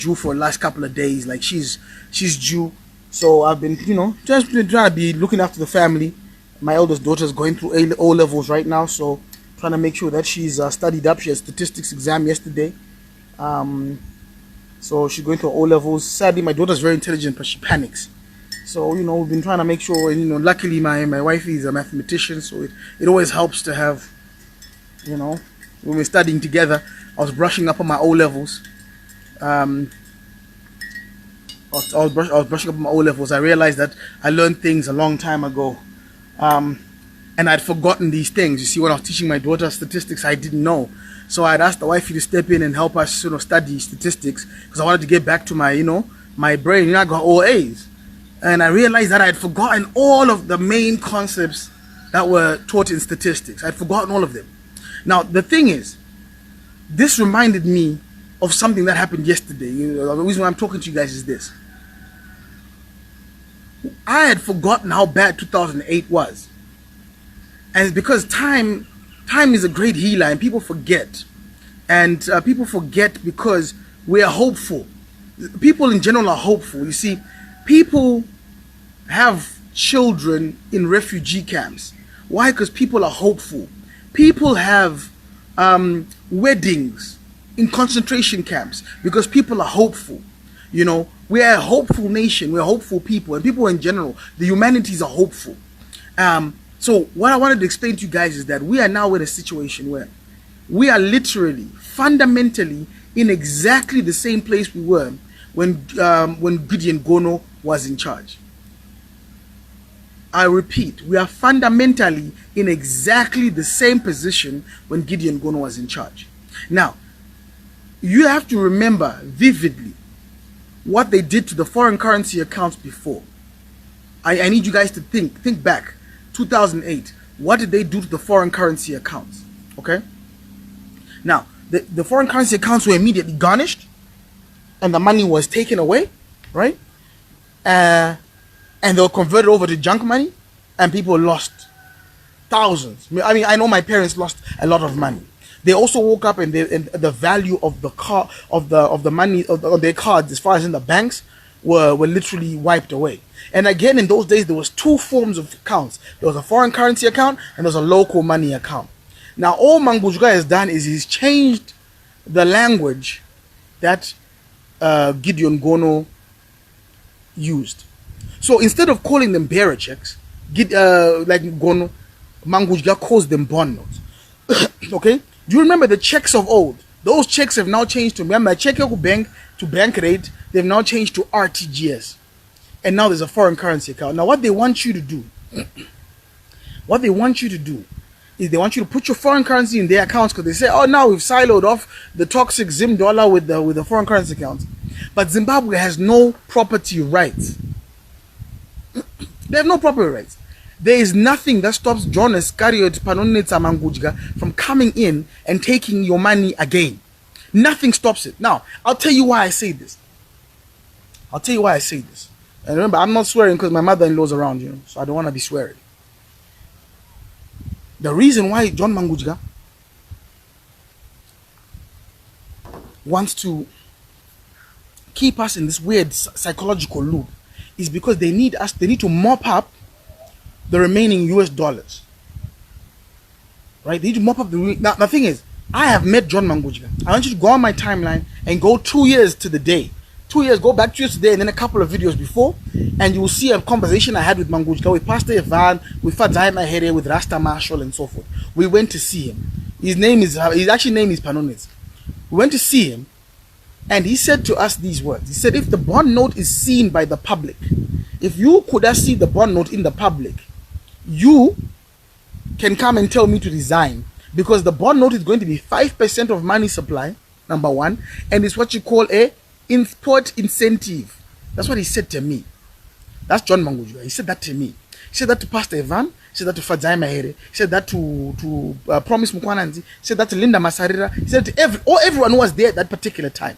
due for the last couple of days. Like she's due. So I've been, just been trying to be looking after the family. My eldest daughter's going through O levels right now, so trying to make sure that she's studied up. She had statistics exam yesterday. So she's going through O levels. Sadly, my daughter's very intelligent, but she panics. So, we've been trying to make sure, luckily my wife is a mathematician, so it always helps to have, when we're studying together. I was brushing up on my O levels. I was brushing up on my O levels. I realized that I learned things a long time ago. And I'd forgotten these things. You see, when I was teaching my daughter statistics, I didn't know. So I'd asked the wifey to step in and help us study statistics, because I wanted to get back to my, my brain. I got all A's. And I realized that I had forgotten all of the main concepts that were taught in statistics. I'd forgotten all of them. Now, the thing is, this reminded me of something that happened yesterday. The reason why I'm talking to you guys is this. I had forgotten how bad 2008 was. And it's because time is a great healer, and people forget. And people forget because we are hopeful. People in general are hopeful. You see, people have children in refugee camps. Why? Because people are hopeful. People have weddings in concentration camps because people are hopeful. We are a hopeful nation. We're hopeful people, and people in general, the humanities are hopeful. So what I wanted to explain to you guys is that we are now in a situation where we are literally, fundamentally, in exactly the same place we were when Gideon Gono was in charge. I repeat, we are fundamentally in exactly the same position when Gideon Gono was in charge. Now, you have to remember vividly what they did to the foreign currency accounts before. I need you guys to think back. 2008, what did they do to the foreign currency accounts? Okay? Now, the foreign currency accounts were immediately garnished, and the money was taken away, right? And they were converted over to junk money, and people lost thousands. I mean, I know my parents lost a lot of money. They also woke up and the value of the money of their cards, as far as in the banks, were literally wiped away. And again, in those days, there was two forms of accounts. There was a foreign currency account and there was a local money account. Now, all Mangudya has done is he's changed the language that Gideon Gono used. So instead of calling them bearer checks, like Gono, Mangudya calls them bond notes. Okay? Do you remember the checks of old? Those checks have now changed to, remember, check bank to bank rate, they've now changed to RTGS. And now there's a foreign currency account. Now what they want you to do, is they want you to put your foreign currency in their accounts, because they say, oh, now we've siloed off the toxic Zim dollar with the foreign currency accounts. But Zimbabwe has no property rights. They have no property rights. There is nothing that stops John Iscariot Panonetsa Mangudya from coming in and taking your money again. Nothing stops it. Now, I'll tell you why I say this. And remember, I'm not swearing because my mother-in-law's around, so I don't want to be swearing. The reason why John Mangudya wants to keep us in this weird psychological loop is because they need to mop up the remaining US dollars. Right? They need to mop up now the thing is, I have met John Mangudya. I want you to go on my timeline and go 2 years to the day. 2 years, go back 2 years today, and then a couple of videos before, and you will see a conversation I had with Mangudya, with Pastor Ivan, with Fadzai Mahere, with Rasta Marshall, and so forth. We went to see him. His actual name is Panonets. We went to see him, and he said to us these words. He said, if the bond note is seen by the public, if you could see the bond note in the public, you can come and tell me to resign, because the bond note is going to be 5% of money supply, number one, and it's what you call a import incentive. That's what he said to me. That's John Mangudya. He said that to me. He said that to Pastor Ivan. He said that to Fadzai Mahere. He said that to Promise Mukwananzi. He said that to Linda Masarira. He said to everyone who was there at that particular time.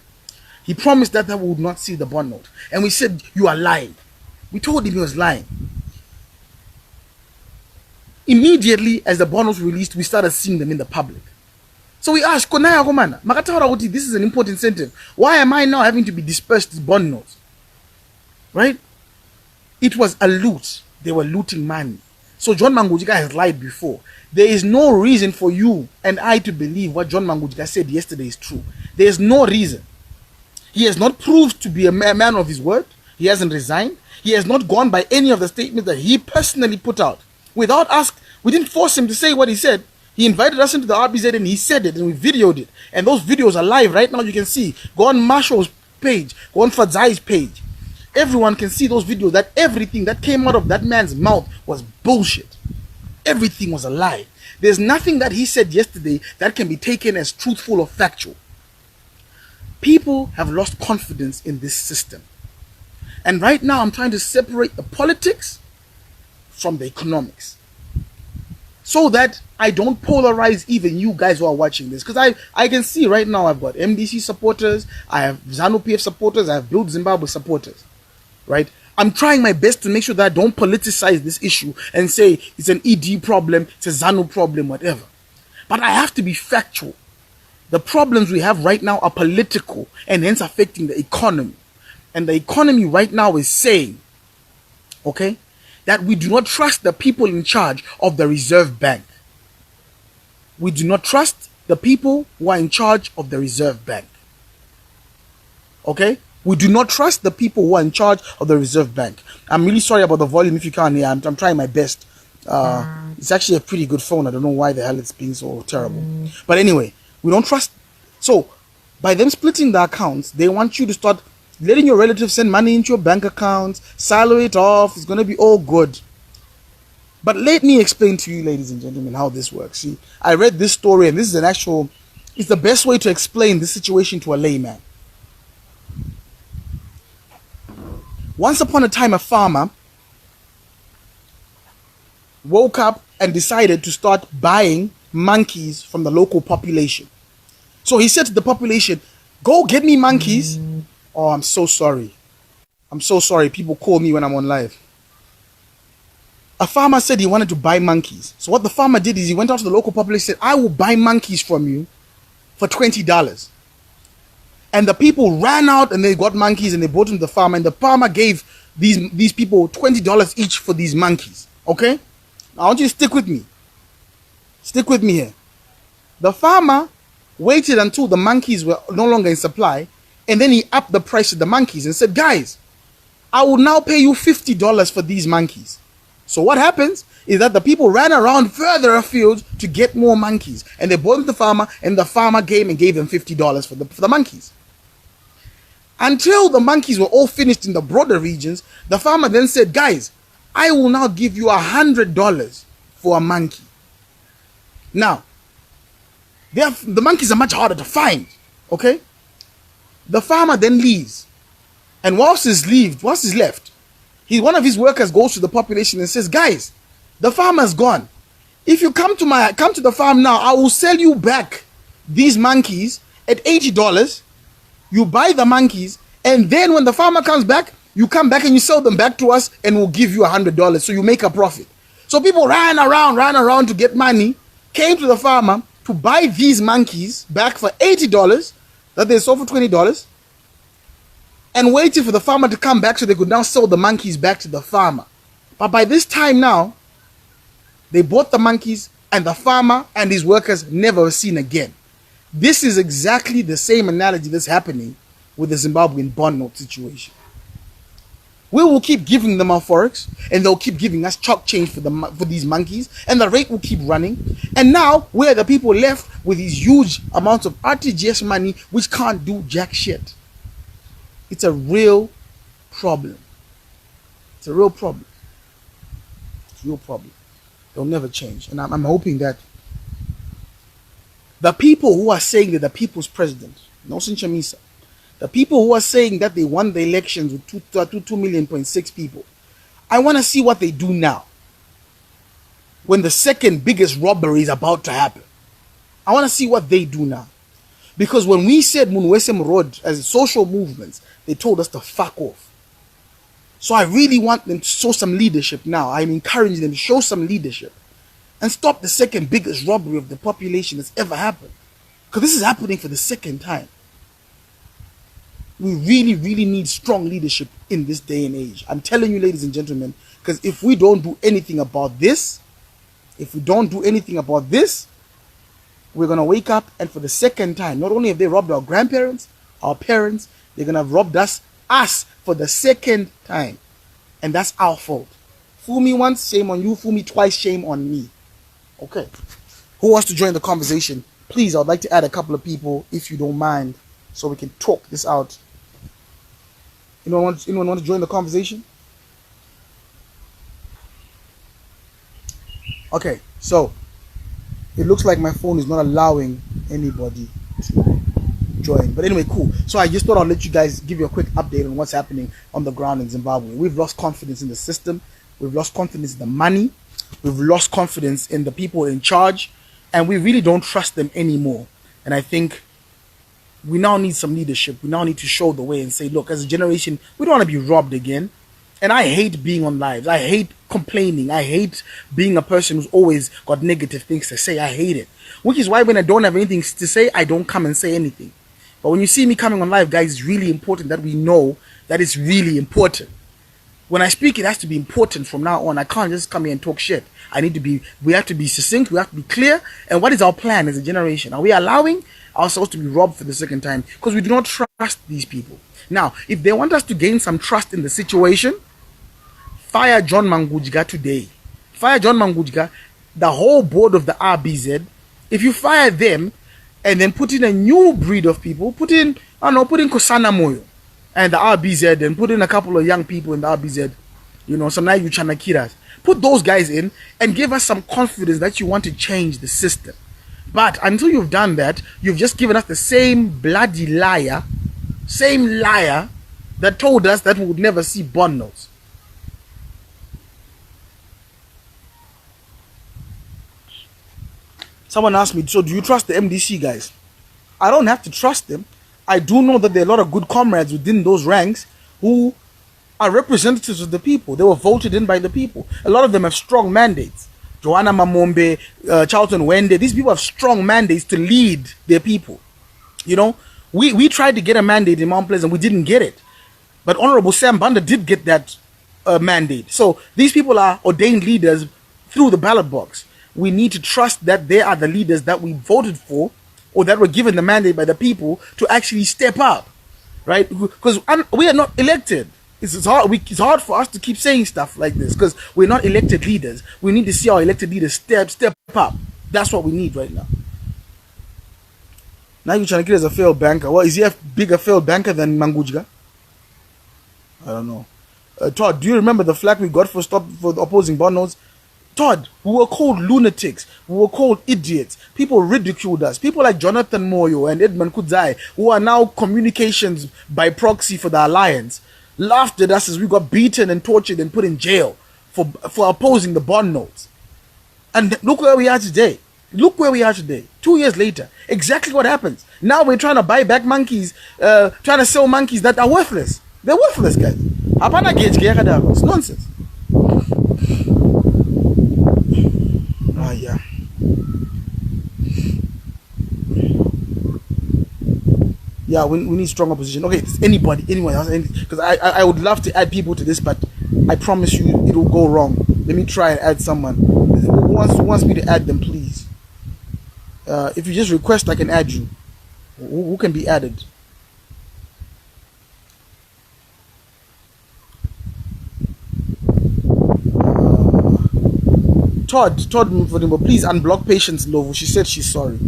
He promised that we would not see the bond note. And we said, you are lying. We told him he was lying. Immediately, as the bond was released, we started seeing them in the public. So we ask, Konaya Komana, Makataura, this is an important sentence. Why am I now having to be dispersed bond notes? Right? It was a loot. They were looting money. So John Mangudya has lied before. There is no reason for you and I to believe what John Mangudya said yesterday is true. There is no reason. He has not proved to be a man of his word. He hasn't resigned. He has not gone by any of the statements that he personally put out. Without us, we didn't force him to say what he said. He invited us into the RBZ and he said it and we videoed it. And those videos are live right now. You can see. Go on Marshall's page. Go on Fadzai's page. Everyone can see those videos that everything that came out of that man's mouth was bullshit. Everything was a lie. There's nothing that he said yesterday that can be taken as truthful or factual. People have lost confidence in this system. And right now I'm trying to separate the politics from the economics, so that I don't polarize even you guys who are watching this. Because I can see right now I've got MDC supporters, I have ZANU-PF supporters, I have Build Zimbabwe supporters. Right? I'm trying my best to make sure that I don't politicize this issue and say it's an ED problem, it's a ZANU problem, whatever. But I have to be factual. The problems we have right now are political and hence affecting the economy. And the economy right now is saying, okay, that we do not trust the people in charge of the Reserve Bank. We do not trust the people who are in charge of the Reserve Bank. Okay? We do not trust the people who are in charge of the Reserve Bank. I'm really sorry about the volume if you can't hear. I'm trying my best. It's actually a pretty good phone. I don't know why the hell it's being so terrible. But anyway, we don't trust. So, by them splitting the accounts, they want you to start letting your relatives send money into your bank accounts, silo it off. It's going to be all good. But let me explain to you, ladies and gentlemen, how this works. See, I read this story, and this is it's the best way to explain this situation to a layman. Once upon a time, a farmer woke up and decided to start buying monkeys from the local population. So he said to the population, go get me monkeys. Oh, I'm so sorry. I'm so sorry. People call me when I'm on live. A farmer said he wanted to buy monkeys. So what the farmer did is he went out to the local population and said, I will buy monkeys from you for $20. And the people ran out and they got monkeys and they bought them to the farmer. And the farmer gave these people $20 each for these monkeys. Okay? Now I want you to stick with me. Stick with me here. The farmer waited until the monkeys were no longer in supply. And then he upped the price of the monkeys and said, guys, I will now pay you $50 for these monkeys. So what happens is that the people ran around further afield to get more monkeys. And they bought them to the farmer, and the farmer came and gave them $50 for the monkeys. Until the monkeys were all finished in the broader regions, the farmer then said, guys, I will now give you $100 for a monkey. Now, the monkeys are much harder to find. Okay? The farmer then leaves. And whilst he's left, one of his workers goes to the population and says, guys, the farmer's gone. If you come to the farm now, I will sell you back these monkeys at $80. You buy the monkeys, and then when the farmer comes back, you come back and you sell them back to us, and we'll give you $100. So you make a profit. So people ran around to get money, came to the farmer to buy these monkeys back for $80 that they sold for $20, and waited for the farmer to come back so they could now sell the monkeys back to the farmer. But by this time now, they bought the monkeys, and the farmer and his workers never were seen again. This is exactly the same analogy that's happening with the Zimbabwean bond note situation. We will keep giving them our forex, and they'll keep giving us chalk change for these monkeys, and the rate will keep running. And now we're the people left with these huge amounts of RTGS money which can't do jack shit. It's a real problem. It's a real problem. It's a real problem. They'll never change. And I'm hoping that the people who are saying they're the people's president, Nelson Chamisa, the people who are saying that they won the elections with 2.6 million people, I want to see what they do now when the second biggest robbery is about to happen. I want to see what they do now. Because when we said Munwesem Road as social movements, they told us to fuck off. So I really want them to show some leadership now. I'm encouraging them to show some leadership and stop the second biggest robbery of the population that's ever happened. Because this is happening for the second time. We really, really need strong leadership in this day and age. I'm telling you, ladies and gentlemen, because if we don't do anything about this, we're going to wake up, and for the second time, not only have they robbed our grandparents, our parents, they're going to have robbed us for the second time. And that's our fault. Fool me once, shame on you. Fool me twice, shame on me. Okay. Who wants to join the conversation? Please, I'd like to add a couple of people, if you don't mind, so we can talk this out. Anyone want to join the conversation? Okay, so it looks like my phone is not allowing anybody to join. But anyway, cool. So I just thought I'll let you guys give you a quick update on what's happening on the ground in Zimbabwe. We've lost confidence in the system. We've lost confidence in the money. We've lost confidence in the people in charge. And we really don't trust them anymore. And I think we now need some leadership. We now need to show the way and say, look, as a generation, we don't want to be robbed again. And I hate being on lives. I hate complaining. I hate being a person who's always got negative things to say. I hate it. Which is why when I don't have anything to say, I don't come and say anything. But when you see me coming on live, guys, it's really important that we know that it's really important. When I speak, it has to be important from now on. I can't just come here and talk shit. We have to be succinct. We have to be clear. And what is our plan as a generation? Are we allowing ourselves to be robbed for the second time? Because we do not trust these people. Now, if they want us to gain some trust in the situation, fire John Mangudya today. Fire John Mangudya, the whole board of the RBZ. If you fire them and then put in a new breed of people, put in Kosana Moyo and the RBZ, and put in a couple of young people in the RBZ, some Nayu Chanakiras. Put those guys in and give us some confidence that you want to change the system. But until you've done that, you've just given us the same bloody liar that told us that we would never see bond notes. Someone asked me, so do you trust the MDC guys? I don't have to trust them. I do know that there are a lot of good comrades within those ranks who are representatives of the people. They were voted in by the people. A lot of them have strong mandates. Joanna Mamombe, Charlton Wende, these people have strong mandates to lead their people. We tried to get a mandate in Mount Pleasant, we didn't get it. But Honorable Sam Banda did get that mandate. So these people are ordained leaders through the ballot box. We need to trust that they are the leaders that we voted for, or that were given the mandate by the people to actually step up, right? Because we are not elected. It's hard for us to keep saying stuff like this because we're not elected leaders. We need to see our elected leaders step up. That's what we need right now. Now you're trying to get as a failed banker. Well, is he a bigger failed banker than Mangudya? I don't know. Todd, do you remember the flack we got for the opposing bond notes? Todd, we were called lunatics. We were called idiots. People ridiculed us. People like Jonathan Moyo and Edmund Kudzai, who are now communications by proxy for the alliance, laughed at us as we got beaten and tortured and put in jail for opposing the bond notes. And look where we are today. 2 years later. Exactly what happens. Now we're trying to buy back monkeys, trying to sell monkeys that are worthless. They're worthless, guys. It's nonsense. Yeah. Yeah, we need strong opposition. Okay, anyone else? Because I would love to add people to this, but I promise you it will go wrong. Let me try and add someone. Who wants me to add them, please? If you just request, I can add you. Who can be added? Todd Mfodimbo, please unblock Patience Lovo. She said she's sorry.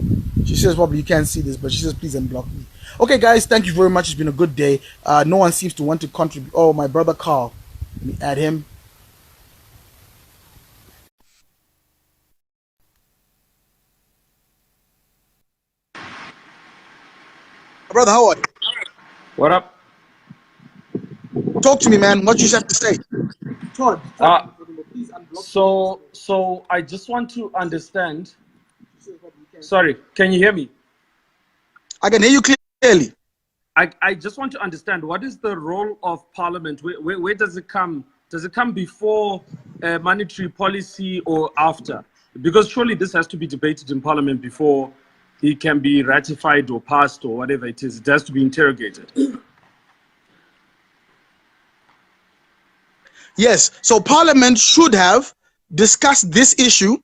She says probably you can't see this, but she says please unblock me. Okay, guys, thank you very much. It's been a good day. No one seems to want to contribute. Oh, my brother Carl. Let me add him. Brother, how are you? What up? Talk to me, man. What you have to say? Todd, please unblock. So I just want to understand. Sorry, can you hear me? I can hear you clearly. I just want to understand, what is the role of Parliament? Where does it come? Does it come before monetary policy or after? Because surely this has to be debated in Parliament before it can be ratified or passed or whatever it is. It has to be interrogated. Yes, so Parliament should have discussed this issue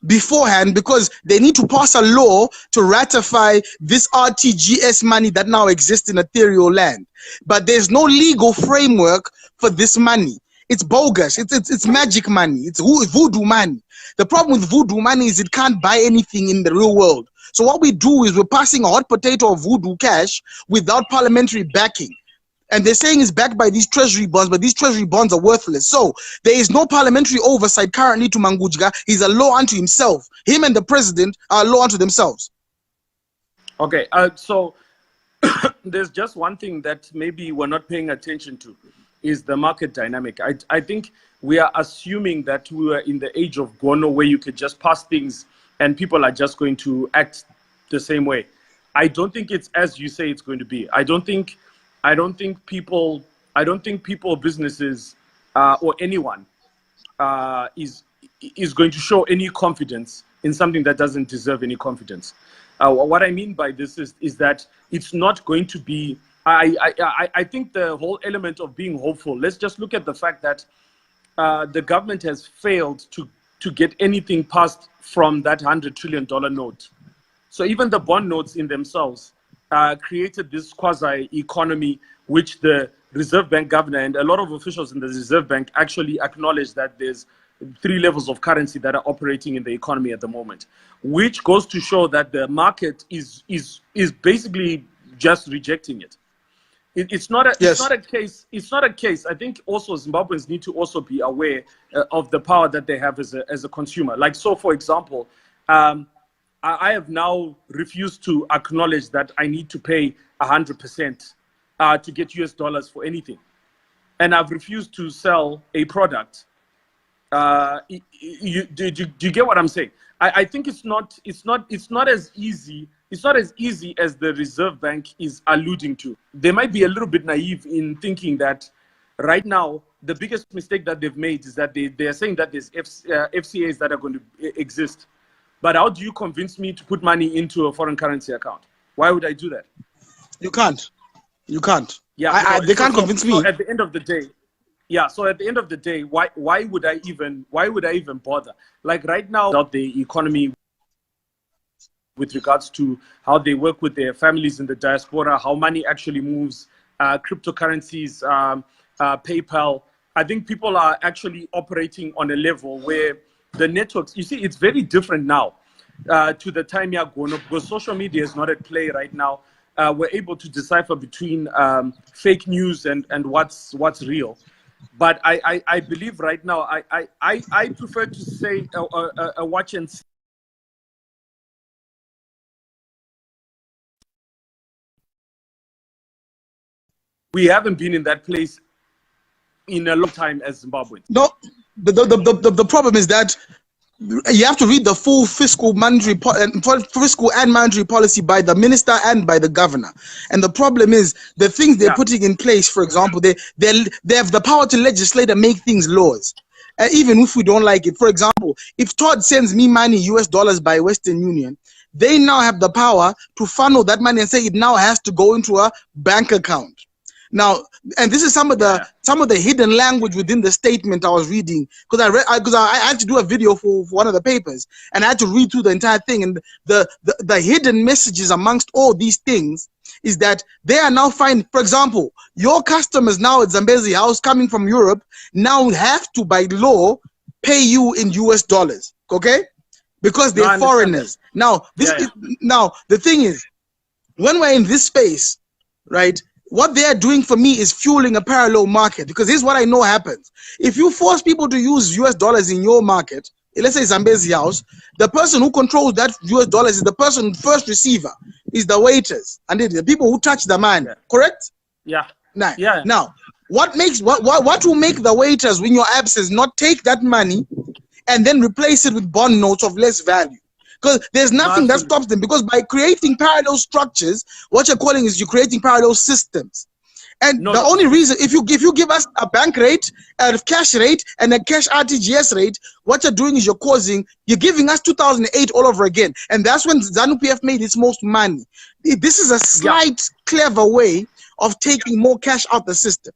beforehand, because they need to pass a law to ratify this RTGS money that now exists in ethereal land. But there's no legal framework for this money. It's bogus. It's magic money. It's voodoo money. The problem with voodoo money is it can't buy anything in the real world. So what we do is we're passing a hot potato of voodoo cash without parliamentary backing. And they're saying it's backed by these treasury bonds, but these treasury bonds are worthless. So there is no parliamentary oversight currently to Mangudya. He's a law unto himself. Him and the president are a law unto themselves. Okay, so there's just one thing that maybe we're not paying attention to, is the market dynamic. I think we are assuming that we are in the age of Gono, where you could just pass things and people are just going to act the same way. I don't think it's as you say it's going to be. I don't think people, businesses, or anyone is going to show any confidence in something that doesn't deserve any confidence. What I mean by this is that it's not going to be. I think the whole element of being hopeful. Let's just look at the fact that the government has failed to get anything passed from that $100 trillion note. So even the bond notes in themselves created this quasi-economy, which the Reserve Bank governor and a lot of officials in the Reserve Bank actually acknowledge that there's 3 levels of currency that are operating in the economy at the moment, which goes to show that the market is basically just rejecting it. It's not a case. I think also Zimbabweans need to also be aware of the power that they have as a consumer. Like, so for example, I have now refused to acknowledge that I need to pay 100% to get US dollars for anything, and I've refused to sell a product. Do you get what I'm saying? I think it's not as easy. It's not as easy as the Reserve Bank is alluding to. They might be a little bit naive in thinking that right now the biggest mistake that they've made is that they are saying that there's FCAs that are going to exist. But how do you convince me to put money into a foreign currency account? Why would I do that? You can't. You can't. Yeah, they can't convince me. So at the end of the day, yeah. So at the end of the day, why would I even bother? Like right now, about the economy, with regards to how they work with their families in the diaspora, how money actually moves, cryptocurrencies, PayPal. I think people are actually operating on a level where the networks, you see, it's very different now to the time Yagono, because social media is not at play right now. We're able to decipher between fake news and what's real. But I believe right now, I prefer to say a watch and see. We haven't been in that place in a long time as Zimbabwe. No, the problem is that you have to read the full fiscal and monetary policy by the minister and by the governor. And the problem is the things they're putting in place. For example, they have the power to legislate and make things laws, even if we don't like it. For example, if Todd sends me money, US dollars, by Western Union, they now have the power to funnel that money and say it now has to go into a bank account. Now, and this is some of the hidden language within the statement I was reading, because I had to do a video for one of the papers, and I had to read through the entire thing. And the hidden messages amongst all these things is that they are now finding, for example, your customers now at Zambezi House coming from Europe now have to, by law, pay you in US dollars, okay? Because they're foreigners. Now, now the thing is, when we're in this space, right? What they are doing for me is fueling a parallel market, because here's what I know happens. If you force people to use US dollars in your market, let's say Zambezi House, the person who controls that US dollars is the person first receiver, is the waiters, and the people who touch the man, correct? Yeah. Now, what will make the waiters, in your absence, not take that money and then replace it with bond notes of less value? Because there's nothing that stops them, because by creating parallel structures, what you're calling is you're creating parallel systems. And No, the no. only reason, if you give us a bank rate, a cash rate, and a cash RTGS rate, what you're doing is you're giving us 2008 all over again. And that's when ZANU-PF made its most money. This is a slight, clever way of taking more cash out the system.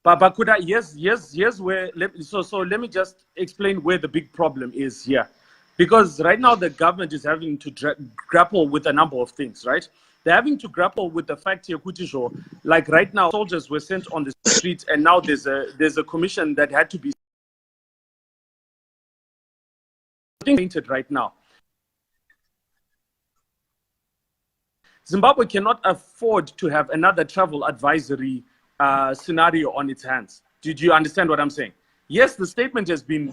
But Kuda, yes, where, so let me just explain where the big problem is here. Because right now the government is having to grapple with a number of things, right? They're having to grapple with the fact here, Kutisho, like right now, soldiers were sent on the streets, and now there's a commission that had to be painted right now. Zimbabwe cannot afford to have another travel advisory scenario on its hands. Did you understand what I'm saying? Yes, the statement has been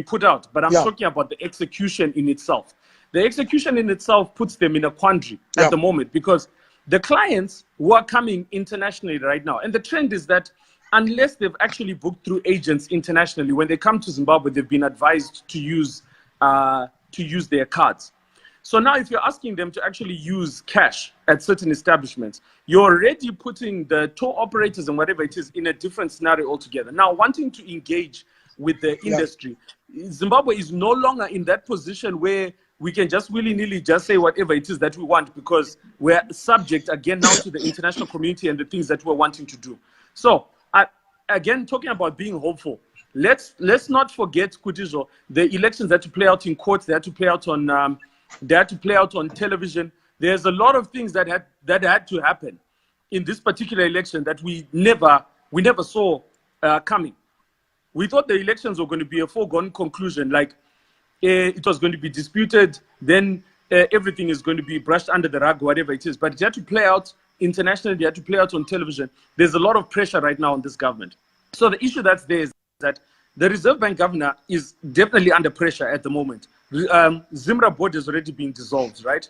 put out, but I'm talking about the execution in itself. The execution in itself puts them in a quandary at the moment, because the clients who are coming internationally right now, and the trend is that unless they've actually booked through agents internationally, when they come to Zimbabwe, they've been advised to use their cards. So now if you're asking them to actually use cash at certain establishments, you're already putting the tour operators and whatever it is in a different scenario altogether. Now, wanting to engage with the industry, Zimbabwe is no longer in that position where we can just willy-nilly just say whatever it is that we want, because we're subject again now to the international community and the things that we're wanting to do. So again, talking about being hopeful, let's not forget, Kutizo, the elections that to play out in courts, they had to play out on television. There's a lot of things that had to happen in this particular election that we never saw coming. We thought the elections were going to be a foregone conclusion, like it was going to be disputed, then everything is going to be brushed under the rug, whatever it is. But it had to play out internationally, they had to play out on television. There's a lot of pressure right now on this government. So the issue that's there is that the Reserve Bank governor is definitely under pressure at the moment. Zimra board has already been dissolved, right?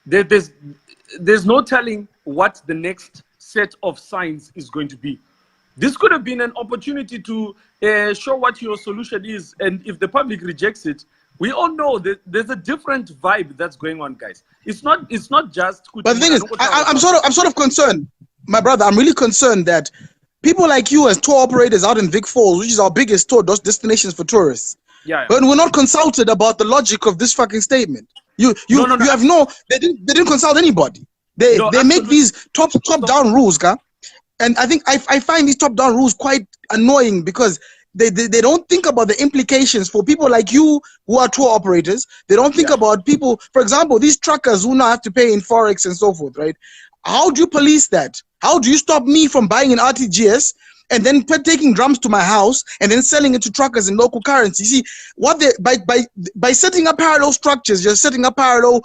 There's no telling what the next set of signs is going to be. This could have been an opportunity to show what your solution is, and if the public rejects it, we all know that there's a different vibe that's going on, guys. It's not just. But the thing is, I'm sort of concerned, my brother. I'm really concerned that people like you as tour operators out in Vic Falls, which is our biggest tour destinations for tourists, but we're not consulted about the logic of this fucking statement. They didn't consult anybody. They make these top down rules, guy. And I think I find these top down rules quite annoying, because they don't think about the implications for people like you who are tour operators. They don't think about people, for example, these truckers who now have to pay in Forex and so forth, right? How do you police that? How do you stop me from buying an RTGS and then taking drums to my house and then selling it to truckers in local currency? See, by setting up parallel structures, you're setting up parallel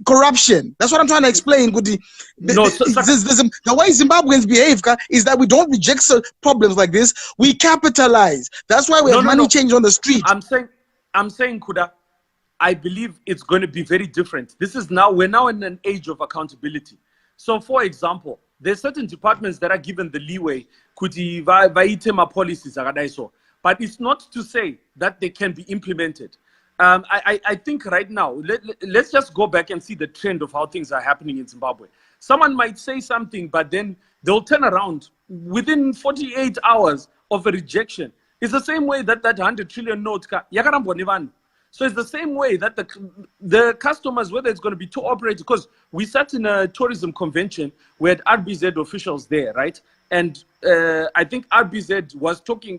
corruption. That's what I'm trying to explain. The way Zimbabweans behave is that we don't reject problems like this. We capitalize. That's why we have money change on the street. I'm saying, Kuda, I believe it's going to be very different. We're now in an age of accountability. So, for example, there's certain departments that are given the leeway, policies, but it's not to say that they can be implemented. I think right now, let's just go back and see the trend of how things are happening in Zimbabwe. Someone might say something, but then they'll turn around within 48 hours of a rejection. It's the same way that 100 trillion note, so it's the same way that the customers, whether it's going to be tour operators, because we sat in a tourism convention, we had RBZ officials there, right? And I think RBZ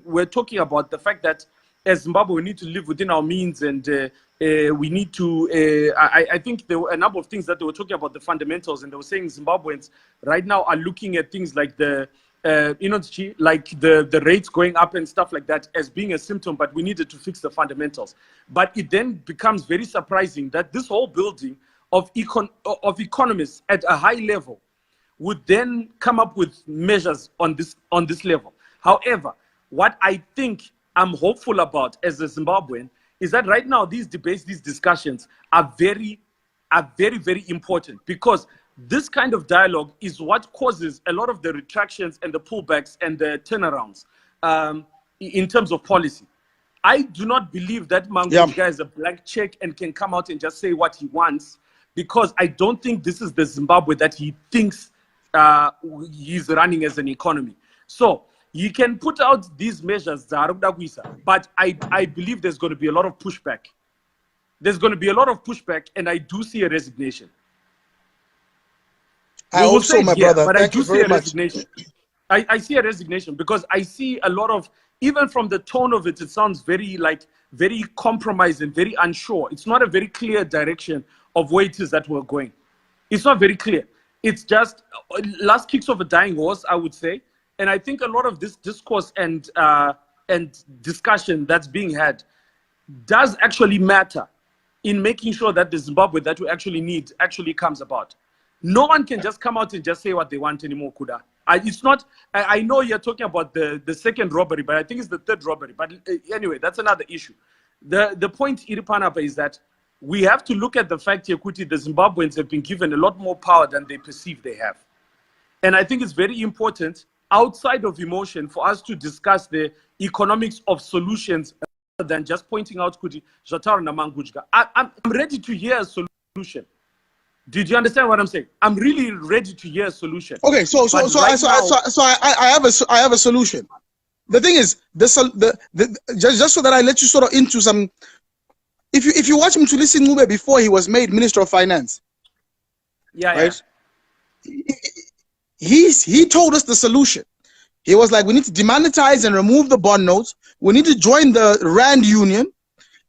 we're talking about the fact that as Zimbabwe, we need to live within our means, and we need to, I think there were a number of things that they were talking about, the fundamentals, and they were saying Zimbabweans right now are looking at things like the rates going up and stuff like that as being a symptom, but we needed to fix the fundamentals. But it then becomes very surprising that this whole building of economists at a high level would then come up with measures on this level. However, what I think I'm hopeful about as a Zimbabwean is that right now these debates, these discussions are very, very important, because this kind of dialogue is what causes a lot of the retractions and the pullbacks and the turnarounds in terms of policy. I do not believe that Mangudya is a blank check and can come out and just say what he wants, because I don't think this is the Zimbabwe that he thinks he's running as an economy. So he can put out these measures, but I believe there's going to be a lot of pushback. There's going to be a lot of pushback, and I do see a resignation. I hope so, my brother. But Thank I do see a resignation. I see a resignation because I see a lot of, even from the tone of it, it sounds very compromised and very unsure. It's not a very clear direction of where it is that we're going. It's not very clear. It's just last kicks of a dying horse, I would say. And I think a lot of this discourse and discussion that's being had does actually matter in making sure that the Zimbabwe that we actually need actually comes about. No one can just come out and just say what they want anymore, Kuda. It's not. I know you're talking about the second robbery, but I think it's the third robbery. But anyway, that's another issue. The point, Iripanapa, is that we have to look at the fact here, Kuti, the Zimbabweans have been given a lot more power than they perceive they have. And I think it's very important, outside of emotion, for us to discuss the economics of solutions rather than just pointing out Kuti, Jatara na Mangudya. I'm ready to hear a solution. Did you understand what I'm saying? I'm really ready to hear a solution. Okay, so I have a solution. The thing is, just so that I let you sort of into some. If you watch Mthulisi Ncube before he was made Minister of Finance, right? Yeah. He told us the solution. He was like, we need to demonetize and remove the bond notes. We need to join the Rand Union,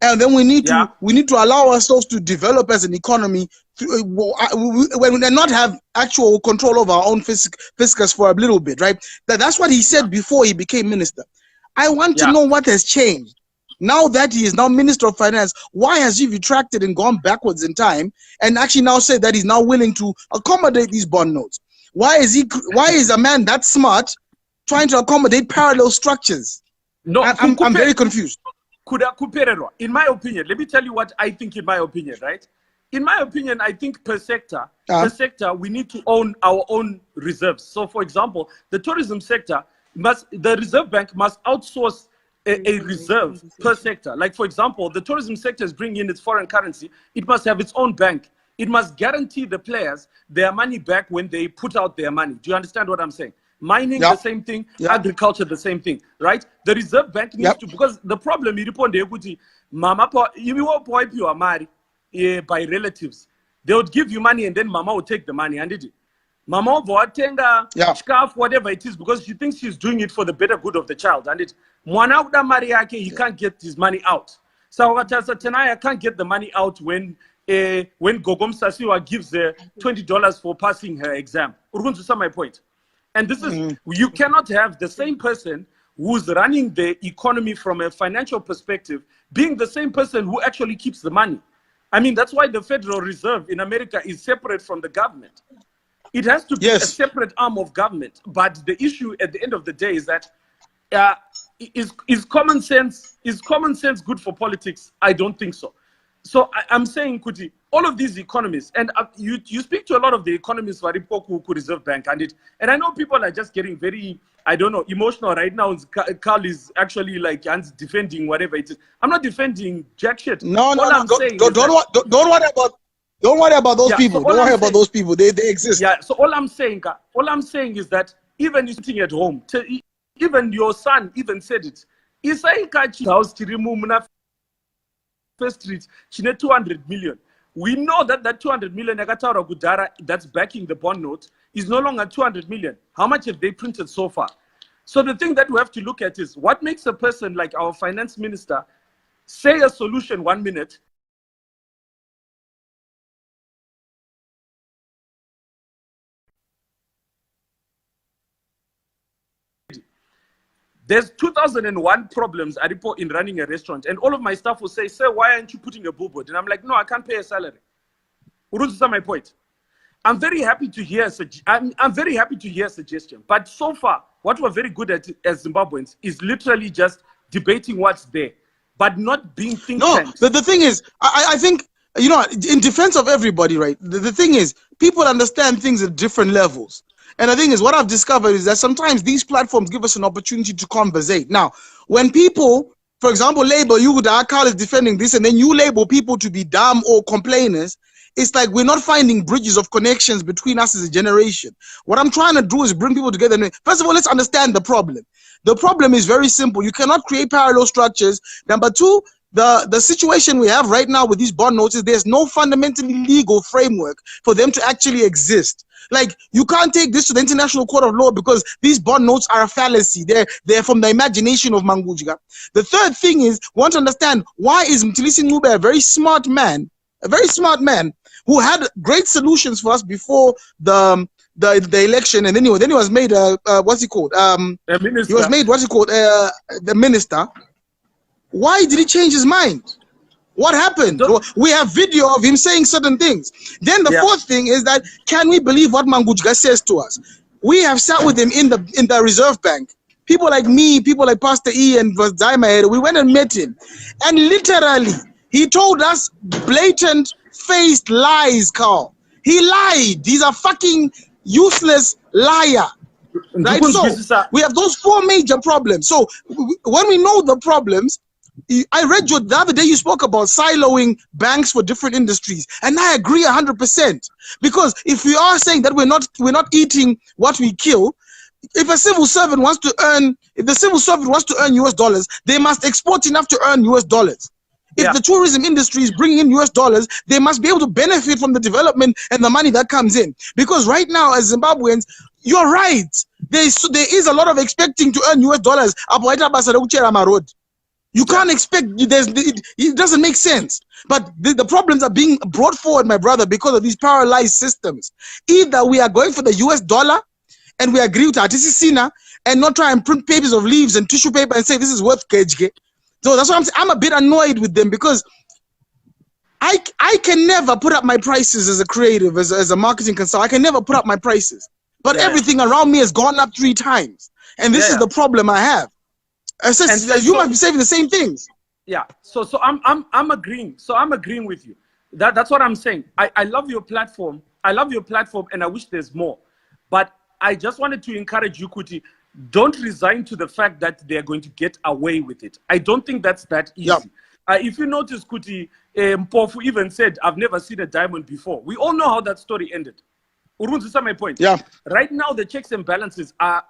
and then we need to allow ourselves to develop as an economy when we not have actual control over our own fiscus for a little bit, right? That's what he said before he became minister. I want to know what has changed. Now that he is now Minister of Finance, why has he retracted and gone backwards in time and actually now said that he's now willing to accommodate these bond notes? Why is a man that smart trying to accommodate parallel structures? No, I'm very confused. In my opinion, let me tell you what I think in my opinion, right? In my opinion, I think per sector, we need to own our own reserves. So for example, the tourism sector the Reserve Bank must outsource a reserve per sector. Like for example, the tourism sector is bringing in its foreign currency. It must have its own bank. It must guarantee the players their money back when they put out their money. Do you understand what I'm saying? Mining, the same thing. Agriculture, the same thing, right? The Reserve Bank needs to, because the problem is, by relatives, they would give you money and then mama would take the money. And mama would scarf, whatever it is, because she thinks she's doing it for the better good of the child. And he can't get his money out. So Tenaya can't get the money out when Kuda Musasiwa gives her $20 for passing her exam. To my point. And this is, you cannot have the same person who's running the economy from a financial perspective being the same person who actually keeps the money. I mean, that's why the Federal Reserve in America is separate from the government. It has to be a separate arm of government. But the issue at the end of the day is that is common sense good for politics? I don't think so. So I'm saying, Kuti, all of these economists, and you speak to a lot of the economists who Reserve Bank, and I know people are just getting very, I don't know, emotional right now. Carl is actually like defending whatever it is. I'm not defending jack shit. Don't worry about those people. Don't worry about those people. They exist. Yeah. So all I'm saying is that even you sitting at home, even your son even said it. House to remove First Street, 200 million. We know that 200 million that's backing the bond note is no longer 200 million. How much have they printed so far? So the thing that we have to look at is what makes a person like our finance minister say a solution 1 minute, there's 2001 problems I report in running a restaurant, and all of my staff will say, "Sir, why aren't you putting a billboard?" And I'm like, "No, I can't pay a salary." Uruzu, my point. I'm very happy to hear. I'm very happy to hear suggestion. But so far, what we're very good at as Zimbabweans is literally just debating what's there, but not being think tanks. No, the thing is, I think, you know, in defense of everybody, right? The thing is, people understand things at different levels. And the thing is, what I've discovered is that sometimes these platforms give us an opportunity to conversate. Now, when people, for example, label you, the Akal is defending this, and then you label people to be dumb or complainers, it's like we're not finding bridges of connections between us as a generation. What I'm trying to do is bring people together. First of all, let's understand the problem. The problem is very simple. You cannot create parallel structures. Number two, the situation we have right now with these bond notes is there's no fundamentally legal framework for them to actually exist. Like, you can't take this to the International Court of Law because these bond notes are a fallacy. They're from the imagination of Mangudya. The third thing is, we want to understand, why is Mthulisi Ncube a very smart man who had great solutions for us before the election, and then he was made what's he called? He was made the minister. Why did he change his mind? What happened? We have video of him saying certain things. Then the fourth thing is that, can we believe what Mangudya says to us? We have sat with him in the Reserve Bank. People like me, people like Pastor E and Zaima, we went and met him. And literally, he told us blatant, faced lies, Carl. He lied. He's a fucking useless liar. Right? So, we have those four major problems. So, when we know the problems, I read you the other day, you spoke about siloing banks for different industries, and I agree 100%. Because if we are saying that we're not eating what we kill, if a civil servant wants to earn, US dollars, they must export enough to earn US dollars. If the tourism industry is bringing in US dollars, they must be able to benefit from the development and the money that comes in. Because right now, as Zimbabweans, you're right. There is a lot of expecting to earn US dollars. You can't expect, it doesn't make sense. But the problems are being brought forward, my brother, because of these paralyzed systems. Either we are going for the US dollar and we agree with Artisisina and not try and print papers of leaves and tissue paper and say this is worth KHK. So that's why I'm a bit annoyed with them, because I can never put up my prices as a creative, as a marketing consultant. I can never put up my prices. But everything around me has gone up 3 times. And this is the problem I have. You might be saying the same things. Yeah. So I'm agreeing. So I'm agreeing with you. That's what I'm saying. I love your platform. I love your platform, and I wish there's more. But I just wanted to encourage you, Kuti, don't resign to the fact that they're going to get away with it. I don't think that's that easy. If you notice, Kuti, Mpofu even said, I've never seen a diamond before. We all know how that story ended. Urunzi, is my point? Yeah. Right now, the checks and balances are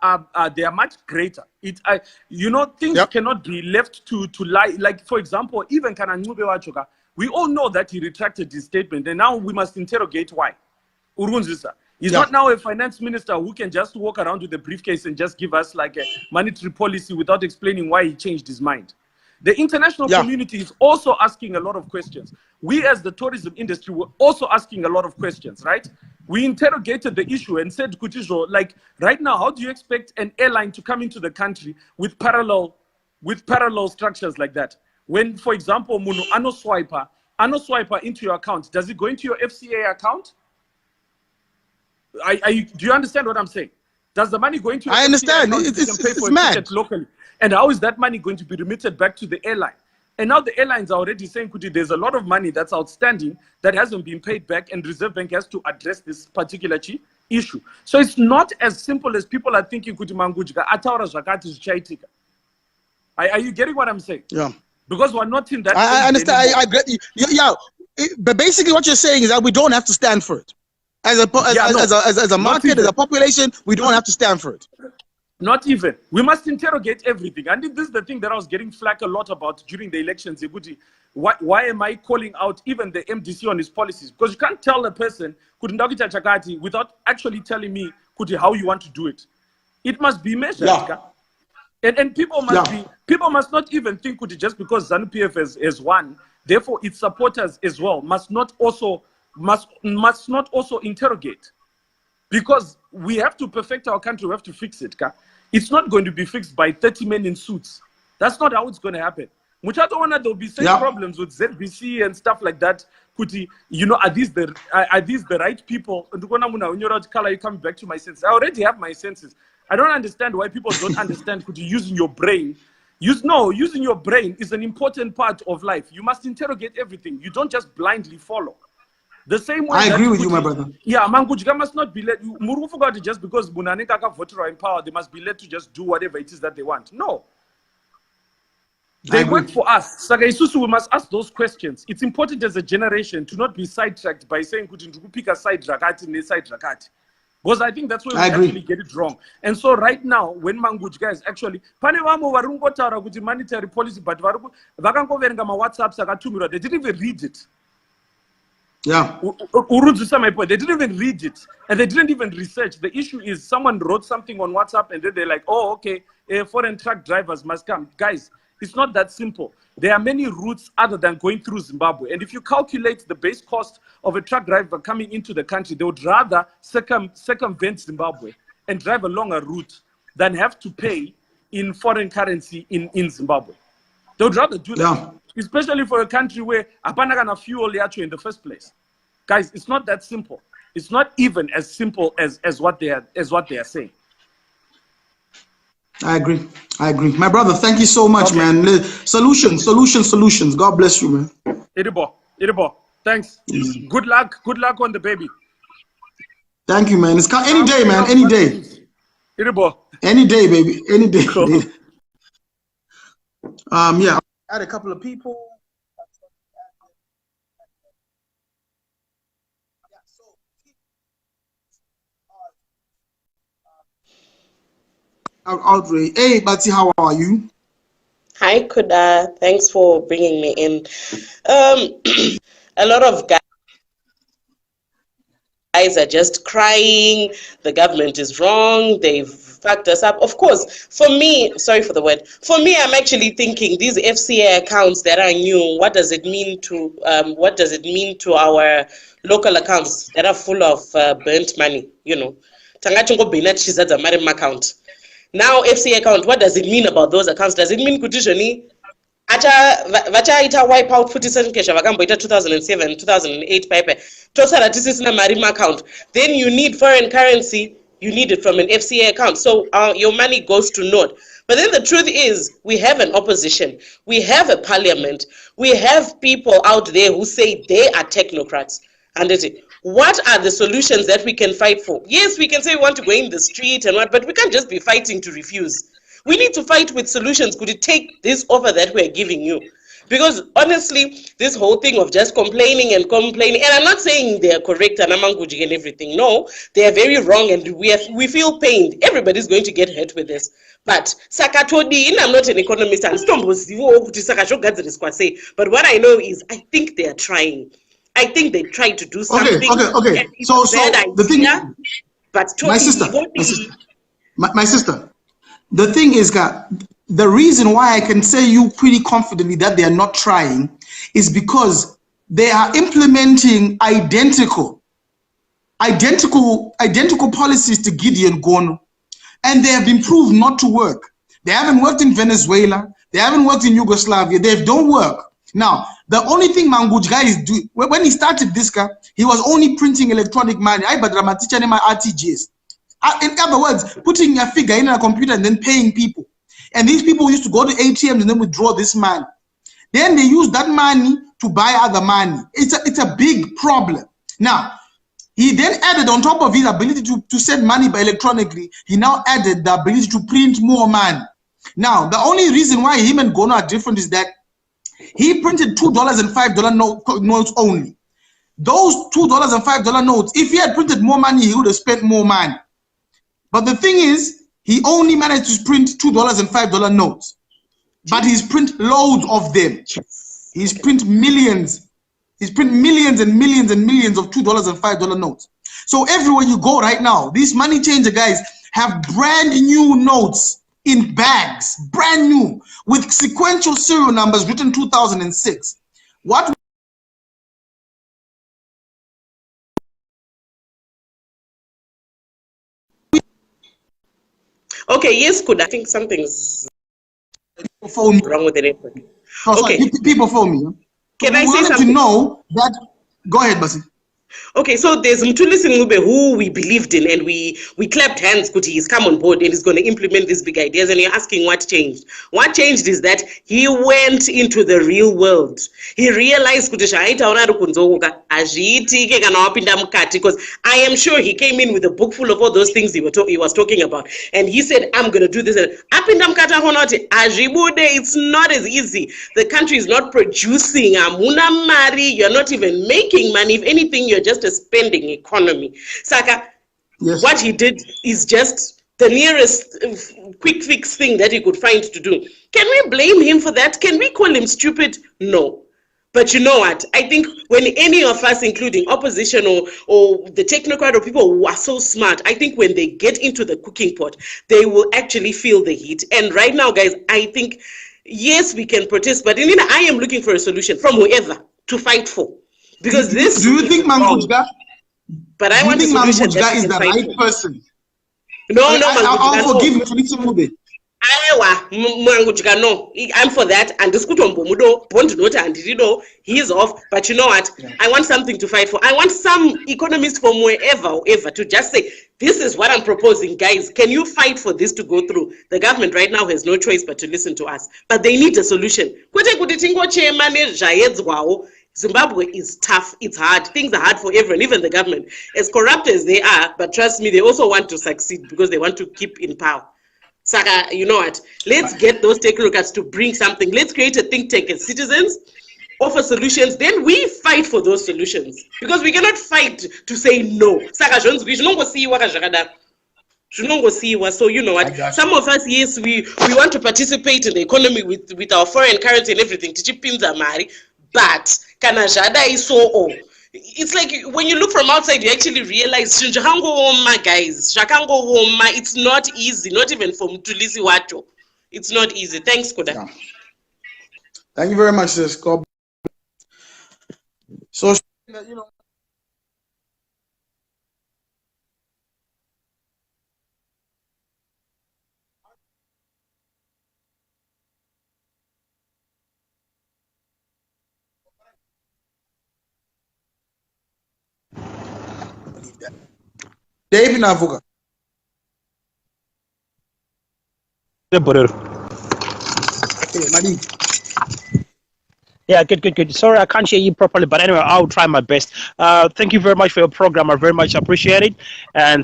they are much greater. Things cannot be left to lie. Like, for example, even Ncube Wachoka, we all know that he retracted his statement, and now we must interrogate why. Urunzi, he's not now a finance minister who can just walk around with a briefcase and just give us like a monetary policy without explaining why he changed his mind. The international community is also asking a lot of questions. We as the tourism industry were also asking a lot of questions, right? We interrogated the issue and said, Kutijo, like right now, how do you expect an airline to come into the country with parallel structures like that? When, for example, Munu ano swiper into your account, does it go into your FCA account? Do you understand what I'm saying? Does the money go into your FCA understand. Account? It's mad. Ticket locally? And how is that money going to be remitted back to the airline? And now the airlines are already saying, Kuti, there's a lot of money that's outstanding that hasn't been paid back, and Reserve Bank has to address this particular issue. So it's not as simple as people are thinking, Kuti Mangudya, ataura zvakati zvichaitika. Are you getting what I'm saying? Yeah. Because we're not in that. I understand. I agree. Yeah. But basically what you're saying is that we don't have to stand for it. As a market, as a population, we don't have to stand for it. Not even. We must interrogate everything. And this is the thing that I was getting flack a lot about during the elections. Why am I calling out even the MDC on his policies? Because you can't tell a person without actually telling me how you want to do it. It must be measured. Yeah. And people must not even think just because ZANU-PF has won, therefore its supporters as well must not also interrogate. Because we have to perfect our country, we have to fix it. It's not going to be fixed by 30 men in suits. That's not how it's going to happen. There'll be same problems with ZBC and stuff like that. Kuti, are these the right people? When you're out color, you come back to my senses. I already have my senses. I don't understand why people don't understand Kuti, using your brain. Using your brain is an important part of life. You must interrogate everything. You don't just blindly follow. The same way I agree with you, my brother. Yeah, Mangudya must not be let. Just because Bunaneka voter are in power, they must be led to just do whatever it is that they want. No. They work for us. Sagaisusu, we must ask those questions. It's important as a generation to not be sidetracked by saying, pick a side rakati, ne side rakati. Because I think that's where we actually get it wrong. And so right now, when Mangudya is actually, monetary policy, but they didn't even read it. Yeah. They didn't even read it. And they didn't even research. The issue is someone wrote something on WhatsApp and then they're like, oh, okay, foreign truck drivers must come. Guys, it's not that simple. There are many routes other than going through Zimbabwe. And if you calculate the base cost of a truck driver coming into the country, they would rather circumvent Zimbabwe and drive a longer route than have to pay in foreign currency in Zimbabwe. They would rather do that, especially for a country where apana kana fuel yacho in the first place. Guys, it's not that simple. It's not even as simple as what they are saying. I agree. My brother, thank you so much, man. Solutions. God bless you, man. Iribo. Thanks. Good luck on the baby. Thank you, man. It's any day, man. Any day. Iribo. Any day, baby. Any day. Cool. Yeah. I had a couple of people. Outrage. Hey, Bati, how are you? Hi, Kuda. Thanks for bringing me in. A lot of guys are just crying. The government is wrong. They've fucked us up. Of course, for me, sorry for the word. For me, I'm actually thinking these FCA accounts that are new. What does it mean to our local accounts that are full of burnt money? You know, Tangachungo Binat Shizad's a Marim account. Now, FCA account, what does it mean about those accounts? Does it mean kutishoni vacha ita wipe out putison kesha vakambo ita 2007, 2008 pipe. Total atisisina marima account. Then you need foreign currency. You need it from an FCA account. So your money goes to naught. But then the truth is, we have an opposition. We have a parliament. We have people out there who say they are technocrats. And what are the solutions that we can fight for? Yes, we can say we want to go in the street and what, but we can't just be fighting to refuse. We need to fight with solutions. Could it take this offer that we're giving you? Because honestly, this whole thing of just complaining, and I'm not saying they are correct and Mangudya and everything. No, they are very wrong and we feel pained. Everybody's going to get hurt with this. But Sakatodi, I'm not an economist, but what I know is I think they are trying. I think they tried to do something. Okay. So the thing, but my sister, the thing is that the reason why I can say you pretty confidently that they are not trying is because they are implementing identical policies to Gideon Gono, and they have been proved not to work. They haven't worked in Venezuela. They haven't worked in Yugoslavia. They don't work. Now, the only thing Mangudya is doing, when he started this guy, he was only printing electronic money. I but my teacher name RTGS. In other words, putting a figure in a computer and then paying people. And these people used to go to ATMs and then withdraw this money. Then they use that money to buy other money. It's a big problem. Now, he then added on top of his ability to send money by electronically, he now added the ability to print more money. Now, the only reason why him and Gono are different is that he printed $2 and $5 notes only. Those $2 and $5 notes, if he had printed more money, he would have spent more money. But the thing is, he only managed to print $2 and $5 notes. But he's print loads of them. He's print millions. He's print millions and millions and millions of $2 and $5 notes. So everywhere you go right now, these money changer guys have brand new notes in bags, brand new, with sequential serial numbers written 2006. What? Okay, yes, good. I think something's wrong with the network. Okay. People phone me. Can I say something? To know that, go ahead, Basi. Okay, so there's Mtulisi Ngube who we believed in and we clapped hands because he's come on board and he's going to implement these big ideas. And you're asking what changed. What changed is that he went into the real world. He realized because I am sure he came in with a book full of all those things he was talking about. And he said, I'm going to do this. It's not as easy. The country is not producing. You're not even making money. If anything, you're just a spending economy. Saka, yes. What he did is just the nearest quick fix thing that he could find to do. Can we blame him for that? Can we call him stupid? No. But you know what? I think when any of us, including opposition or the technocrat or people who are so smart, I think when they get into the cooking pot, they will actually feel the heat. And right now, guys, I think, yes, we can protest, but I am looking for a solution from whoever to fight for. Because this. Do you think Mangudya? But I want to think Mangudya is the right person? No, I'll forgive Mtulisi Ngube. No, I'm for that. And this he's off. But you know what? Yeah. I want something to fight for. I want some economist from wherever to just say, this is what I'm proposing, guys. Can you fight for this to go through? The government right now has no choice but to listen to us. But they need a solution. Zimbabwe is tough. It's hard. Things are hard for everyone, even the government. As corrupt as they are, but trust me, they also want to succeed because they want to keep in power. Saka, you know what? Let's get those technocrats to bring something. Let's create a think tank as citizens, offer solutions. Then we fight for those solutions because we cannot fight to say no. Saka, so you know what? Some of us, yes, we want to participate in the economy with our foreign currency and everything. But Kanajada is so it's like when you look from outside, you actually realize guys, it's not easy, not even for Mtulisi Wacho. It's not easy. Thanks, Kuda. Yeah. Thank you very much, Sis. So, you know. David Navuga. Yeah, good. Sorry, I can't hear you properly, but anyway, I'll try my best. Thank you very much for your program. I very much appreciate it. And